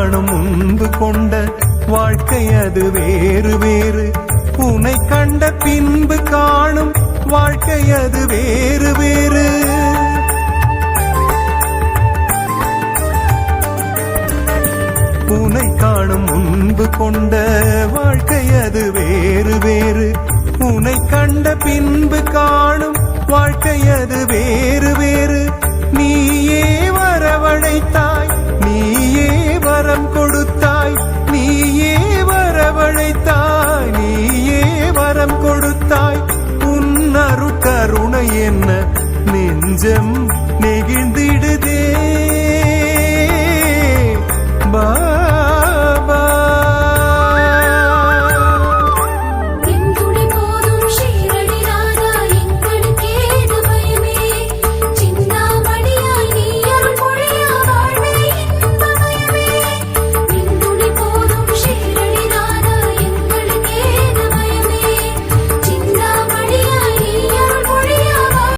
காணும் முன்பு கொண்ட வாழ்க்கை அது வேறு வேறு. உன்னை கண்ட பின்பு காணும் வாழ்க்கை அது வேறு வேறு. உன்னை காணும் முன்பு கொண்ட வாழ்க்கை அது வேறு வேறு. உன்னை கண்ட பின்பு காணும் வாழ்க்கை அது வேறு வேறு. நீயே வரவழைத்தாய், நீயே வரம் கொடுத்தாய், நீயே வரவழைத்தாய், நீயே வரம் கொடுத்தாய். உன் அருட்கருணை என்ன நெஞ்சம் நெகிழ்ந்திடுதே.